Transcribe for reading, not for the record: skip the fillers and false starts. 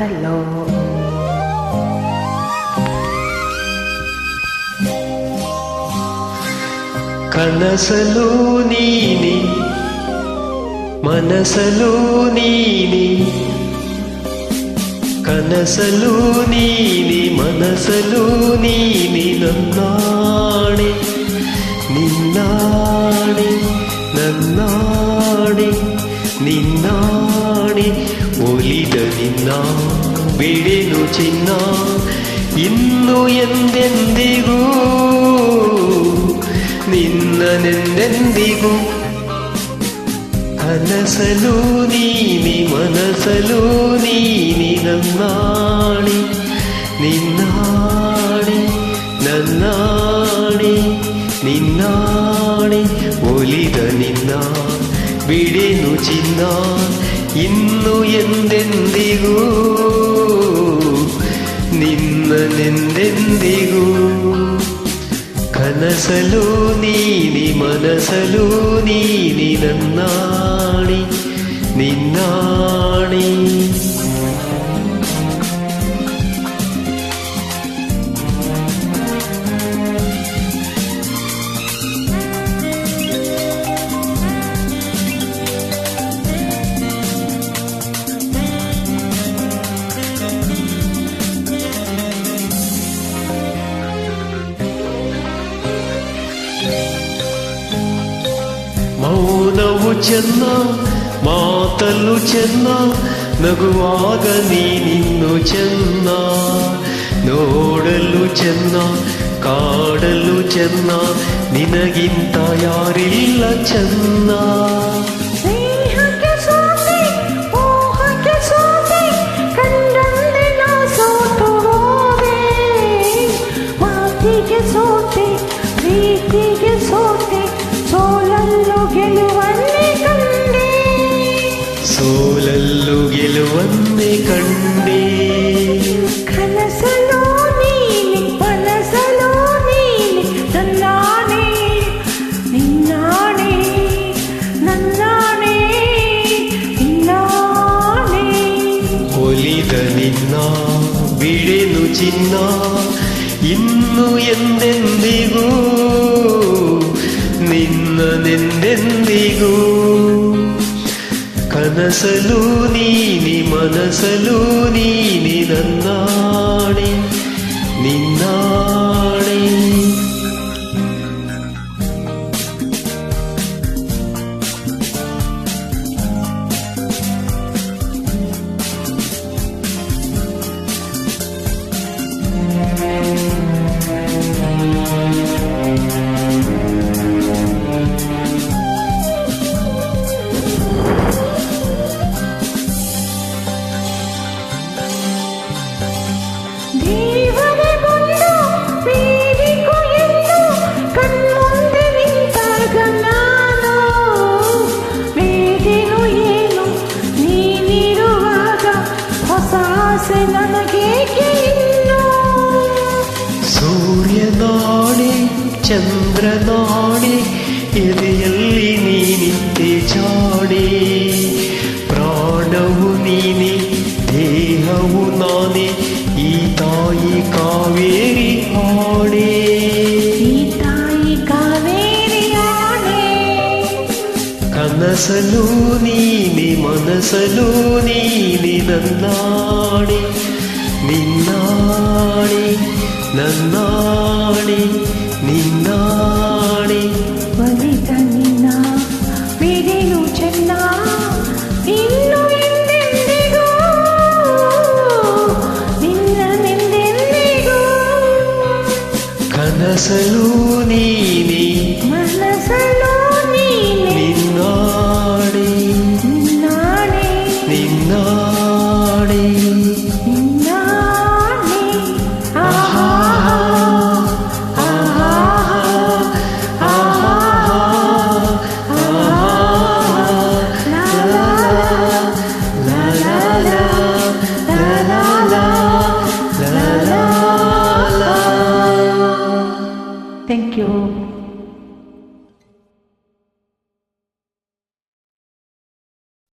Hello. ಕನಸಲು ನೀನಿ ಮನಸಲು ನೀನಿ, ಕನಸಲು ನೀನಿ ಮನಸಲು ನೀನಿ, ನನ್ನಾಣೆ ನಿನ್ನಾಣೆ ನನ್ನಾಣೆ ನಿನ್ನಾಣೆ, ಒಲಿದ ನಿನ್ನ ಬಿಡೆನು ಚಿನ್ನ ಇನ್ನು ಎಂದೆಂದಿಗೂ, ನಿನ್ನನೆಂದೆಂದಿಗೂ. ಕನಸಲು ನೀನಿ ಮನಸಲು ನೀನಿ, ನನ್ನಾಣೆ ನಿನ್ನಾಣೆ ನನ್ನಾಣೆ ನಿನ್ನಾಣೆ, ಒಲಿದ ನಿನ್ನ ಬಿಡೆನು ಚಿನ್ನ ಇನ್ನು ಎಂದೆಂದಿಗೂ, ನಿನ್ನನೆಂದೆಂದಿಗೂ. ಕನಸಲು ನೀನಿ ಮನಸಲು ನೀನಿ, ನನ್ನಾಣೆ ನಿನ್ನಾಣೆ. ಮೌನವು ಚೆನ್ನ ಮಾತಲ್ಲೂ ಚೆನ್ನ, ನಗುವಾಗ ನೀನಿನ್ನು ಚೆನ್ನ, ನೋಡಲು ಚೆನ್ನ ಕಾಡಲು ಚೆನ್ನ, ನಿನಗಿಂತ ಯಾರಿಲ್ಲ ಚೆನ್ನ. ಸೋತೆ ಪ್ರೀತಿಗೆ ಸೋತೆ, ಸೋಲಲ್ಲೂ ಗೆಲುವನ್ನೇ ಕಂಡೆ, ಸೋಲಲ್ಲೂ ಗೆಲುವನ್ನೇ ಕಂಡೆ. ಕನಸಲು ನೀನಿ ಮನಸಲು ನೀನಿ, ನನ್ನಾಣೆ ನಿನ್ನಾಣೆ ನನ್ನಾಣೆ ನಿನ್ನಾಣೆ, ಒಲಿದ ನಿನ್ನ ಬಿಡೆನು ಚಿನ್ನ ಇನ್ನು ಎಂದೆಂದಿಗೂ, ನಿನ್ನನೆಂದೆಂದಿಗೂ. ಕನಸಲು ನೀನಿ ಮನಸಲು ನೀನಿ, ನನ್ನಾಣೆ ನಿನ್ನಾಣೆ. ಸೂರ್ಯನಾಣೆ ಚಂದ್ರನಾಣೆ, ಎದೆಯಲ್ಲಿ ನೀನಿದ್ದೆ ಜಾಣೆ, ಪ್ರಾಣವು ನೀನೆ ದೇಹವು ನಾನೇ, ಈ ತಾಯಿ ಕಾವೇರಿ ಆಣೆ, ಈ ತಾಯಿ ಕಾವೇರಿ ಆಣೆ. ಕನಸಲು ನೀನಿ ಮನಸಲು ನೀನಿ, ನನ್ನಾಣೆ ನಿನ್ನಾಣೆ ನನ್ನಾಣೆ